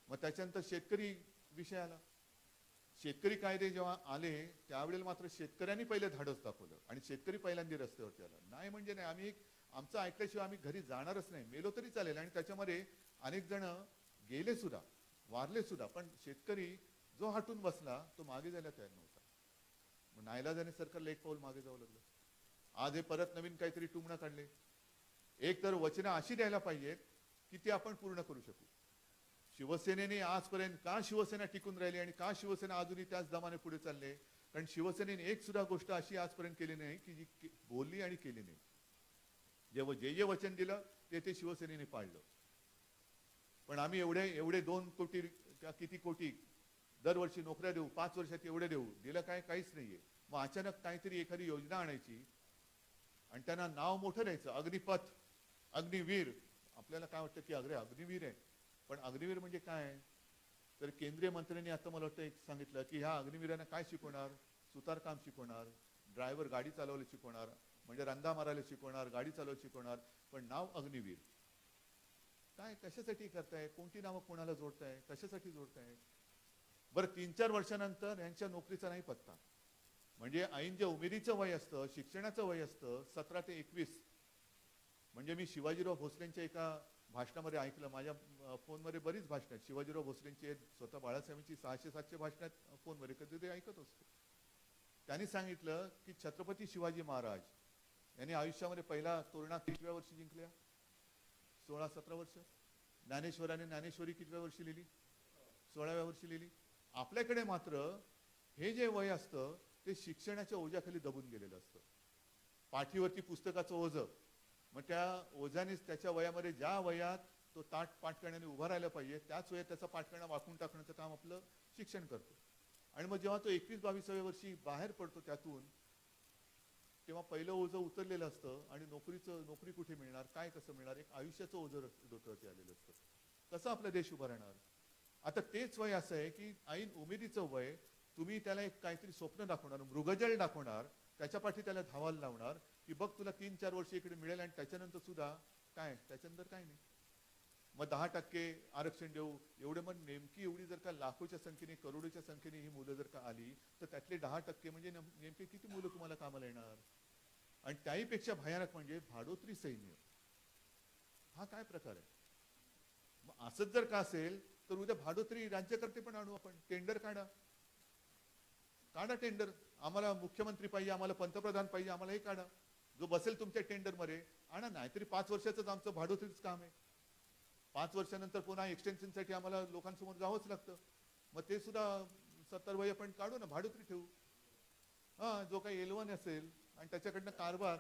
Speaker 3: मग त्याच्यानंतर शेतकरी विषय आला. शेतकरी कायदे जेव्हा आले त्यावेळेला मात्र शेतकऱ्यांनी पहिले धाडस दाखवलं आणि शेतकरी पहिल्यांदा रस्त्यावरती आला. नाही म्हणजे नाही, आम्ही आमचं ऐकल्याशिवाय आम्ही घरी जाणारच नाही, मेलो तरी चालेल. आणि त्याच्यामध्ये अनेक जण गेले सुद्धा, वारले सुद्धा, पण शेतकरी जो हटून बसला तो मागे जायला तयार नव्हता. मग नाईलाजाने सरकारला एक पाऊल मागे जावं लागलं. आज हे परत नवीन काहीतरी टुमणं काढले. एक तर वचनं अशी द्यायला पाहिजेत की ती आपण पूर्ण करू शकू. शिवसेनेने आजपर्यंत का शिवसेना टिकून राहिली आणि का शिवसेना अजूनही त्याच दमाने पुढे चालले? कारण शिवसेनेने एक सुद्धा गोष्ट अशी आजपर्यंत केली नाही की जी बोलली आणि केली नाही. जेव्हा जे वचन दिलं ते शिवसेनेने पाळलं. पण आम्ही एवढे 2 कोटी किती कोटी दरवर्षी नोकऱ्या देऊ, 5 वर्षात एवढे देऊ, दिलं काय? काहीच नाहीये. मग अचानक काहीतरी एखादी योजना आणायची आणि त्यांना नाव मोठं द्यायचं, अग्निपथ, अग्निवीर. आपल्याला काय वाटतं की अग्निवीर आहे, पण अग्निवीर म्हणजे काय? तर केंद्रीय मंत्र्यांनी आता मला वाटतं एक सांगितलं की ह्या अग्निवीरांना काय शिकवणार? सुतारकाम शिकवणार, ड्रायव्हर गाडी चालवायला शिकवणार, म्हणजे रंदा मारायला शिकवणार, गाडी चालवायला शिकवणार, पण नाव अग्निवीर. काय कशासाठी करताय? कोणती नावं कोणाला जोडताय? कशासाठी जोडताय? बरं 3-4 वर्षानंतर यांच्या नोकरीचा नाही पत्ता. म्हणजे ऐन जे उमेदीचं वय असतं, शिक्षणाचं वय असतं 17 ते 21. म्हणजे मी शिवाजीराव भोसलेंच्या एका भाषणामध्ये ऐकलं, माझ्या फोनमध्ये बरीच भाषणं आहेत शिवाजीराव भोसलेंची आहेत, स्वतः बाळासाहेबांची 600-700 भाषणं आहेत फोनमध्ये, कधी ते ऐकत असतो. त्यांनी सांगितलं की छत्रपती शिवाजी महाराज यांनी आयुष्यामध्ये पहिला तोरणा कितव्या वर्षी जिंकल्या? 16-17 वर्ष. ज्ञानेश्वराने ज्ञानेश्वरी कितव्या वर्षी लिहिली? 16व्या वर्षी लिहिली. आपल्याकडे मात्र हे जे वय असतं ते शिक्षणाच्या ओझ्याखाली दबून गेलेलं असतं. पाठीवरती पुस्तकाचं ओझं. मग त्या ओझ्यानेच त्याच्या वयामध्ये ज्या वयात तो पाठ करण्याने उभा राहायला पाहिजे त्याच वयात त्याचा पाठ करणं वाकून टाकण्याचं काम आपलं शिक्षण करतो. आणि मग जेव्हा तो 21-22व्या वर्षी बाहेर पडतो त्यातून, तेव्हा पहिलं ओझं उतरलेलं असतं आणि नोकरी कुठे मिळणार, काय कसं मिळणार, एक आयुष्याचं ओझं डोक्यावरती आलेलं असतं. कसं आपला देश उभा राहणार? आता तेच वय असं आहे की ऐन उमेदीचं वय, तुम्ही त्याला एक काहीतरी स्वप्न दाखवणार, मृगजळ दाखवणार, त्याच्या पाठी त्याला धावायला लावणार की बघ तुला 3-4 वर्ष इकडे मिळेल आणि त्याच्यानंतर सुद्धा काय, त्याच्यानंतर काय नाही. मग 10% आरक्षण देऊ एवढे. मग नेमकी एवढी जर का लाखोच्या संख्येने, करोडोच्या संख्येने ही मुलं जर का आली तर त्यातले 10% म्हणजे नेमके किती मुलं तुम्हाला कामाला येणार? आणि त्याहीपेक्षा भयानक म्हणजे भाडोत्री सैन्य. हा काय प्रकार आहे? मग असंच जर का असेल तर उद्या भाडोत्री राज्यकर्ते पण आणू आपण. टेंडर काढा टेंडर. आम्हाला मुख्यमंत्री पाहिजे, आम्हाला पंतप्रधान पाहिजे, आम्हाला हे काढा. जो बसेल तुमच्या टेंडरमध्ये आणा. नाहीतरी 5 वर्षाचंच आमचं भाडोत्रीच काम आहे. 5 वर्षानंतर पुन्हा एक्सटेन्शनसाठी आम्हाला लोकांसमोर जावंच लागतं. मग ते सुद्धा 70 वय पण काढू ना, भाडोत्री ठेवू. हा, जो काही L1 असेल आणि त्याच्याकडनं कारभार.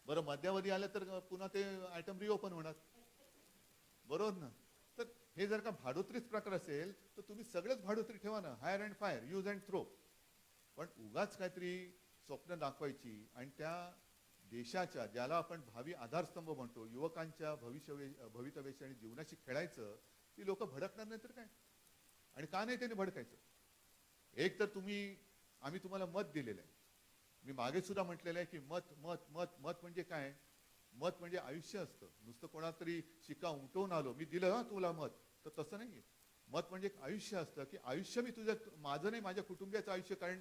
Speaker 3: बरं मध्यावधी आलं तर पुन्हा ते आयटम रिओपन होणार, बरोबर ना? तर हे जर का भाडोत्रीच प्रकार असेल तर तुम्ही सगळेच भाडोत्री ठेवा ना, hire and fire, use and throw. पण उगाच काहीतरी स्वप्न दाखवायची आणि त्या देशाच्या, ज्याला आपण भावी आधारस्तंभ म्हणतो, युवकांच्या भवितव्याशी आणि जीवनाशी खेळायचं, ती लोक भडकणार नाही तर काय? आणि का नाही त्यांनी भडकायचं? एक तर आम्ही तुम्हाला मत दिलेलं आहे. मी मागे सुद्धा म्हटलेलं आहे की मत मत मत मत म्हणजे काय? मत म्हणजे आयुष्य असतं. नुसतं कोणातरी शिक्का उमटवून आलो, मी दिलं हा तुला मत, तर तसं नाहीये. मत म्हणजे एक आयुष्य असतं की आयुष्य मी माझं नाही, माझ्या कुटुंबियाचं आयुष्य. कारण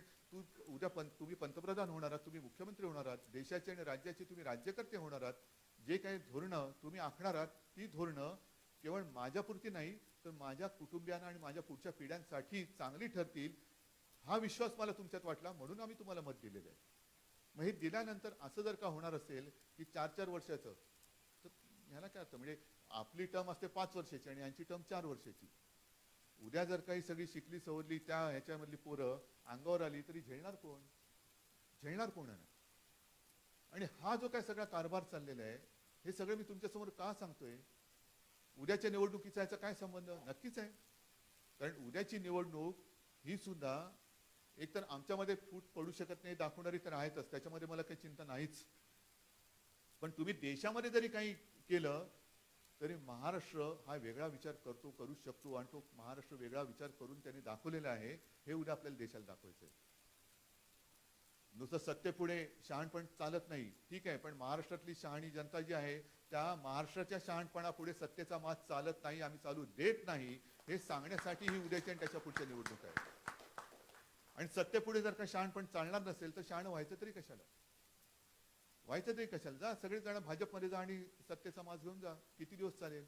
Speaker 3: उद्या तुम्ही पंतप्रधान होणार आहात, तुम्ही मुख्यमंत्री होणार आहात, देशाचे आणि राज्याचे तुम्ही राज्यकर्ते होणार आहात. जे काही धोरणं तुम्ही आखणार आहात ती धोरणं केवळ माझ्यापुरती नाही तर माझ्या कुटुंबियांना आणि माझ्या पुढच्या पिढ्यांसाठी चांगली ठरतील, हा विश्वास मला तुमच्यात वाटला, म्हणून आम्ही तुम्हाला मत दिलेलं आहे. मग हे दिल्यानंतर असं जर का होणार असेल की 4-4 वर्षाचं, तर ह्याला काय अर्थ? म्हणजे आपली टर्म असते 5 वर्षाची आणि यांची टर्म 4 वर्षाची. उद्या जर काही सगळी शिकली सवरली त्या ह्याच्यामधली पोरं अंगावर आली तरी झेलणार कोण? झेलणार कोणाला? आणि हा जो काय सगळा कारभार चाललेला आहे, हे सगळं मी तुमच्यासमोर का सांगतोय? उद्याच्या निवडणुकीचा याचा काय संबंध? नक्कीच आहे. कारण उद्याची निवडणूक ही सुद्धा एकतर आमच्यामध्ये फूट पडू शकत नाही दाखवणारी तर आहेतच, त्याच्यामध्ये मला काही चिंता नाहीच. पण तुम्ही देशामध्ये जरी काही केलं तरी महाराष्ट्र हा वेगळा विचार करतो, करू शकतो, आणि तो महाराष्ट्र वेगळा विचार करून त्यांनी दाखवलेला आहे. हे उद्या आपल्याला देशाला दाखवायचंय. नुसतं सत्तेपुढे शहाणपण चालत नाही, ठीक आहे, पण महाराष्ट्रातली शहाणी जनता जी आहे त्या महाराष्ट्राच्या शहाणपणापुढे सत्तेचा मात चालत नाही, आम्ही चालू देत नाही, हे सांगण्यासाठी ही उद्याची आणि त्याच्या पुढच्या निवडणूक आहे. आणि सत्तेपुढे जर का शहाणपण चालणार नसेल तर शहाणं व्हायचं तरी कशाला? जा सगळे जण भाजपमध्ये जा आणि सत्तेचा माज घेऊन जा. किती दिवस चालेल?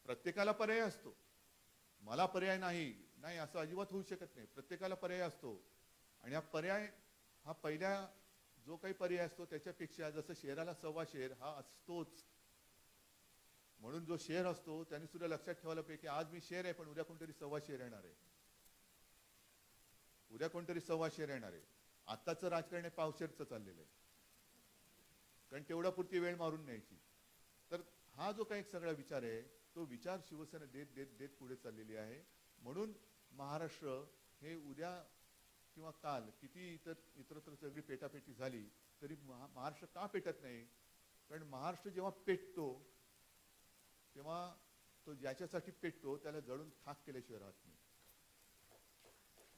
Speaker 3: प्रत्येकाला पर्याय असतो. मला पर्याय नाही असं अजिबात होऊ शकत नाही. प्रत्येकाला पर्याय असतो आणि हा पर्याय हा पहिल्या जो काही पर्याय असतो त्याच्यापेक्षा जसं शेराला सव्वा शेर हा असतोच. म्हणून जो शेर असतो त्याने सुद्धा लक्षात ठेवायला पाहिजे की आज मी शेर आहे पण उद्या कोणतरी सव्वा शेर येणार आहे. उद्या कोणतरी सव्वा शेर येणार आहे. आत्ताचं राजकारण हे पावशेरचं चाललेलं आहे, कारण तेवढा पुरती वेळ मारून न्यायची. तर हा जो काही सगळा विचार आहे तो विचार शिवसेना देत देत देत पुढे चाललेली आहे. म्हणून महाराष्ट्र हे उद्या किंवा काल किती इतरत्र सगळी पेटापेटी झाली तरी महाराष्ट्र का पेटत नाही? कारण महाराष्ट्र जेव्हा पेटतो तेव्हा तो ज्याच्यासाठी पेटतो त्याला जळून खाक केल्याशिवाय राहत नाही.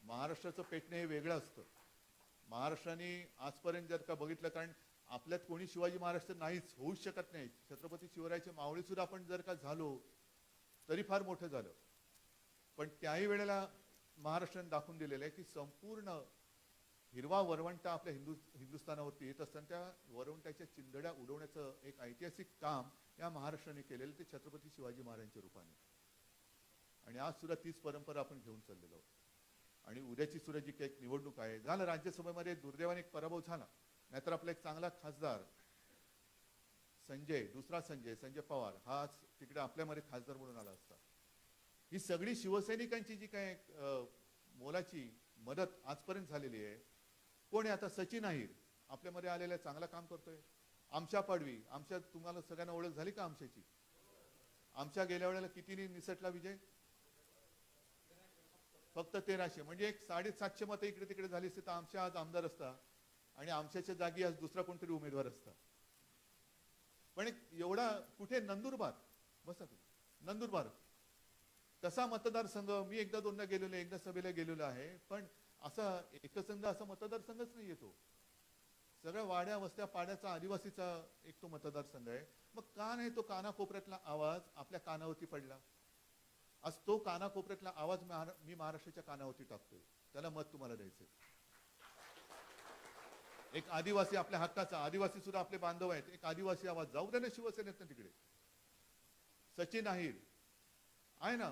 Speaker 3: महाराष्ट्राचं पेटणे हे वेगळं असतं. महाराष्ट्राने आजपर्यंत जर का बघितलं, कारण आपल्यात कोणी शिवाजी महाराज तर नाहीच, होऊच शकत नाही. छत्रपती शिवरायाचे मावळे सुद्धा आपण जर का झालो तरी फार मोठं झालं. पण त्याही वेळेला महाराष्ट्राने दाखवून दिलेलं आहे की संपूर्ण हिरवा वरवंटा आपल्या हिंदुस्थानावरती येत असताना त्या वरवंट्याच्या चिंधड्या उडवण्याचं एक ऐतिहासिक काम या महाराष्ट्राने केलेलं, ते छत्रपती शिवाजी महाराजांच्या रूपाने. आणि आज सुद्धा तीच परंपरा आपण घेऊन चाललेलो आहोत. आणि उद्याची सुद्धा जी काही निवडणूक आहे, झालं राज्यसभेमध्ये दुर्दैवाने एक पराभव झाला, नाहीतर आपला एक चांगला खासदार दुसरा संजय पवार हा तिकडे आपल्यामध्ये खासदार म्हणून आला असता. ही सगळी शिवसैनिकांची जी काय मोलाची मदत आजपर्यंत झालेली आहे. कोण आहे आता? सचिन अहिर आपल्यामध्ये आलेला चांगला काम करतोय. आमच्या पाडवी, तुम्हाला सगळ्यांना ओळख झाली का आमच्याची? आमच्या गेल्या वेळेला किती निसटला विजय? फक्त 1300, म्हणजे एक 750 मतं इकडे तिकडे झाली असते तर आमच्या आज आमदार असता आणि आमच्याच्या जागी आज दुसरा कोणतरी उमेदवार असता. पण एवढा कुठे? नंदुरबार. बसा तुम्ही. नंदुरबार तसा मतदारसंघ मी एकदा दोनदा गेलेलो, एकदा सभेला गेलेलो आहे, पण असा एकसंघ असा मतदारसंघच नाही येतो. सगळ्या वाड्या वस्त्या पाड्याचा आदिवासीचा एक तो मतदारसंघ आहे. मग का नाही तो कानाकोपऱ्यातला आवाज आपल्या कानावरती पडला? आज तो कानाकोपऱ्यातला आवाज मी महाराष्ट्राच्या कानावरती टाकतोय. त्याला मत तुम्हाला द्यायचंय. एक आदिवासी आपल्या हक्काचा, आदिवासी सुद्धा आपले बांधव आहेत, एक आदिवासी आवाज जाऊ द्या ना शिवसेनेत तिकडे. सचिन अहिर आहे ना,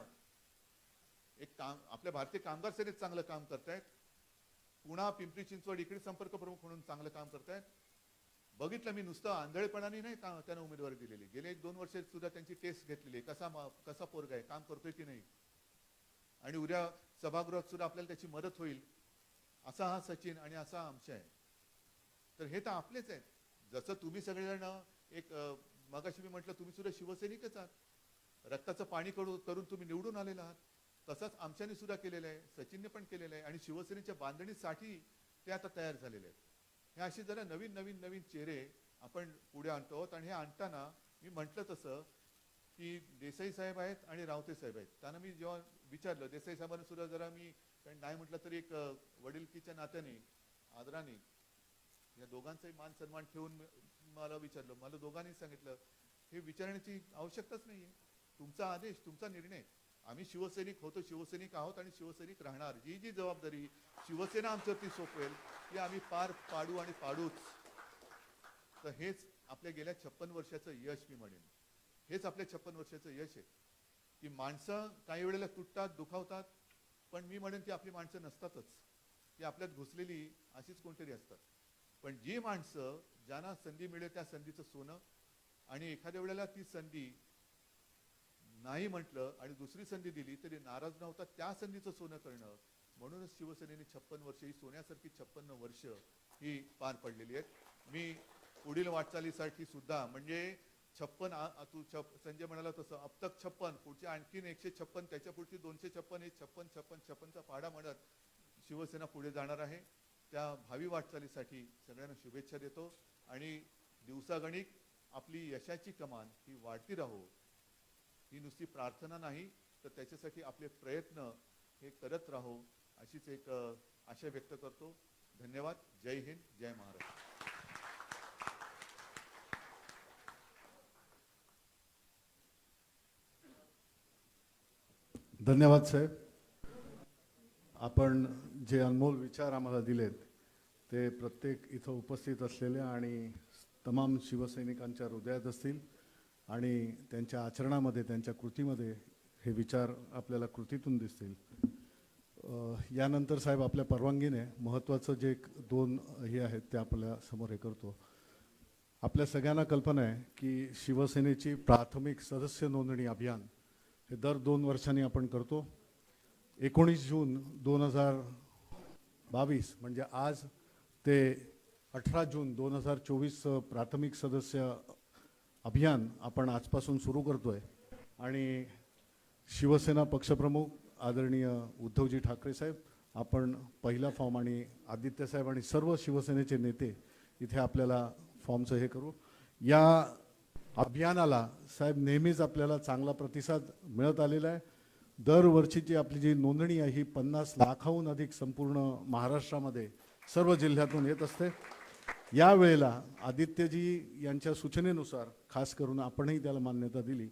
Speaker 3: एक काम आपल्या भारतीय कामगार सेनेत चांगलं काम करतायत. पुणा पिंपरी चिंचवड इकडे संपर्क प्रमुख म्हणून चांगलं काम करतायत. बघितलं मी, नुसतं आंधळेपणाने नाही त्यांना उमेदवारी दिलेली. गेले 1-2 वर्ष सुद्धा त्यांची टेस्ट घेतलेली, कसा पोरगा आहे, काम करतोय की नाही, आणि उद्या सभागृहात सुद्धा आपल्याला त्याची मदत होईल असा हा सचिन आणि असा आमच्या आहे. तर हे तर आपलेच आहेत. जसं तुम्ही सगळेजण एक मगाशी मी म्हटलं तुम्ही सुद्धा शिवसैनिकच आहात, रक्ताचं पाणी करून तुम्ही निवडून आलेला आहात. तसंच आमच्याने सुद्धा केलेलं आहे, सचिनने पण केलेलं आहे, आणि शिवसेनेच्या बांधणीसाठी ते आता तयार झालेले आहेत. हे असे जरा नवीन चेहरे आपण पुढे आणतो आहोत. आणि हे आणताना मी म्हटलं तसं की देसाई साहेब आहेत आणि रावते साहेब आहेत. त्यांना मी जेव्हा विचारलं, देसाई साहेबांना सुद्धा जरा मी नाही म्हटलं तरी एक वडीलकीच्या नात्याने आदराने या दोघांचाही मान सन्मान ठेवून मला विचारलं. मला दोघांनी सांगितलं हे विचारण्याची आवश्यकताच नाहीये, तुमचा आदेश, तुमचा निर्णय. आम्ही शिवसैनिक होतो, शिवसैनिक आहोत आणि शिवसैनिक राहणार. जी जबाबदारी शिवसेना आमच्यावरती सोपवेल ती आम्ही पार पाडू आणि पाडूच. तर हेच आपल्या गेल्या 56 वर्षाचं यश मी म्हणेन. हेच आपल्या 56 वर्षाचं यश आहे की माणसं काही वेळेला तुटतात, दुखावतात, पण मी म्हणेन की आपली माणसं नसतातच, ती आपल्यात घुसलेली अशीच कोणतरी असतात. पण जी माणसं ज्यांना संधी मिळेल त्या संधीचं सोनं, आणि एखाद्या वेळेला ती संधी नाही म्हटलं आणि दुसरी संधी दिली तरी नाराज नव्हता त्या संधीचं सोनं करणं, म्हणूनच शिवसेनेने 56 वर्ष ही सोन्यासारखी 56 वर्ष ही पार पडलेली आहेत. मी पुढील वाटचालीसाठी सुद्धा म्हणजे 56 संजय म्हणाला तसं अब तक 56, पुढचे आणखीन 156, त्याच्या पुढची 256, हे 56चा पाढा म्हणत शिवसेना पुढे जाणार आहे. त्या भावी वाटचालीसाठी सगळ्यांना शुभेच्छा देतो आणि दिवसागणिक आपली यशाची कमान ही वाढती राहो, ही नुसती प्रार्थना नाही तर त्याच्यासाठी आपले प्रयत्न हे करत राहो, अशीच एक आशा व्यक्त करतो. धन्यवाद. जय हिंद, जय महाराष्ट्र.
Speaker 2: धन्यवाद साहेब. आपण जे अनमोल विचार आम्हाला दिलेत ते प्रत्येक इथं उपस्थित असलेल्या आणि तमाम शिवसैनिकांच्या हृदयात असतील आणि त्यांच्या आचरणामध्ये, त्यांच्या कृतीमध्ये हे विचार आपल्याला कृतीतून दिसतील. यानंतर साहेब आपल्या परवानगीने महत्त्वाचं जे 2 हे आहेत ते आपल्या समोर हे करतो. आपल्या सगळ्यांना कल्पना आहे की शिवसेनेची प्राथमिक सदस्य नोंदणी अभियान हे दर 2 वर्षांनी आपण करतो. 19 जून 2022 म्हणजे आज ते 18 जून 2024 प्राथमिक सदस्य अभियान आपण आजपासून सुरू करतोय आणि शिवसेना पक्षप्रमुख आदरणीय उद्धवजी ठाकरे साहेब, आपण पहिला फॉर्म आणि आदित्य साहेब आणि सर्व शिवसेनेचे नेते इथे आपल्याला फॉर्मचं हे करू. या अभियानाला साहेब नेहमीच आपल्याला चांगला प्रतिसाद मिळत आलेला आहे. दरवर्षीची आपली जी नोंदणी आहे ही 50 लाखाहून अधिक संपूर्ण महाराष्ट्रामध्ये सर्व जिल्ह्यातून येत असते. यावेळेला आदित्यजी यांच्या सूचनेनुसार खास करून आपणही त्याला मान्यता दिली.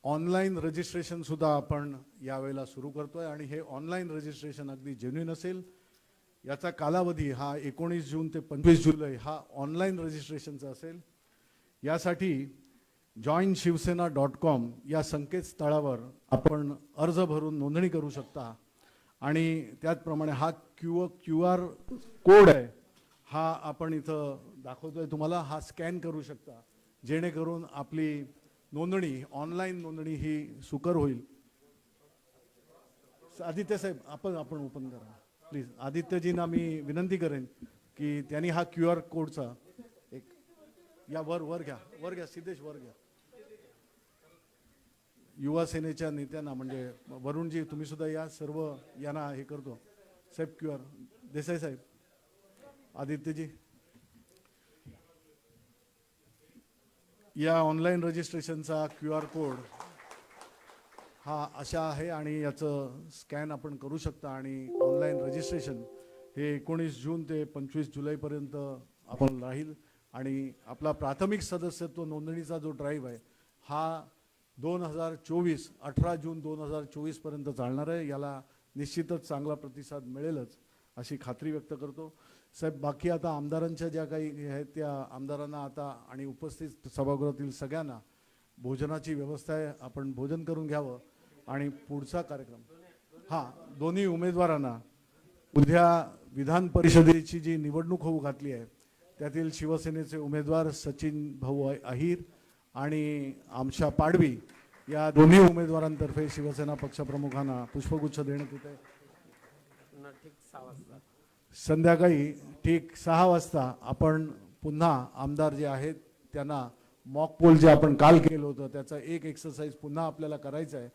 Speaker 2: ऑनलाईन रजिस्ट्रेशनसुद्धा आपण यावेळेला सुरू करतोय आणि हे ऑनलाईन रजिस्ट्रेशन अगदी जेन्युइन असेल. याचा कालावधी हा 19 जून ते 25 जुलै हा ऑनलाईन रजिस्ट्रेशनचा असेल. यासाठी joinshivsena.com या संकेतस्थळावर आपण अर्ज भरून नोंदणी करू शकता आणि त्याचप्रमाणे हा क्यू आर कोड आहे हा आपण इथं दाखवतोय तुम्हाला, हा स्कॅन करू शकता जेणेकरून आपली नोंदणी, ऑनलाईन नोंदणी ही सुकर होईल. आदित्य साहेब आपण ओपन करा प्लीज. आदित्यजींना मी विनंती करेन की त्यांनी हा QR कोडचा एक या वर घ्या सिद्धेश वर घ्या. युवा सेनेच्या नेत्यांना म्हणजे वरुणजी तुम्ही सुद्धा या, सर्व यांना हे करतो साहेब. QR देसाई साहेब, आदित्यजी या ऑनलाईन रजिस्ट्रेशनचा QR कोड हा अशा आहे आणि याचं स्कॅन आपण करू शकता आणि ऑनलाईन रजिस्ट्रेशन हे 19 जून ते 25 जुलैपर्यंत आपण राहील आणि आपला प्राथमिक सदस्यत्व नोंदणीचा जो ड्राईव्ह आहे हा 18 जून 2024 पर्यंत चालणार आहे. याला निश्चितच चांगला प्रतिसाद मिळेलच अशी खात्री व्यक्त करतो. साहेब बाकी आता आमदारांच्या ज्या काही आहेत त्या आमदारांना आता आणि उपस्थित सभागृहातील सगळ्यांना भोजनाची व्यवस्था आहे, आपण भोजन करून घ्यावं आणि पुढचा कार्यक्रम दोन्ही उमेदवारांना उद्या विधान परिषदेची जी निवडणूक होऊ घातली आहे त्यातील शिवसेनेचे उमेदवार सचिन भाऊ अहिर आणि आमशा पाडवी या दोन्ही उमेदवारांतर्फे शिवसेना पक्षप्रमुखांना पुष्पगुच्छ देण्यात येत आहे. संध्याकाळी ठीक 6 वाजता आपण पुन्हा आमदार जे आहेत त्यांना मॉक पोल जे आपण काल केलं होतं त्याचा एक एक्सरसाइज पुन्हा आपल्याला करायचा आहे.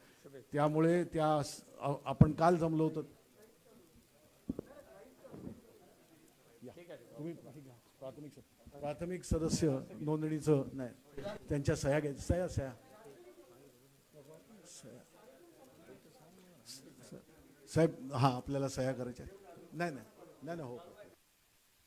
Speaker 2: त्यामुळे आपण काल जमलो होतं. तुम्ही प्राथमिक सदस्य नोंदणीचं नाही, त्यांच्या सह्या घ्यायच्या. सह्या साहेब आपल्याला सह्या करायच्या. नाही हो.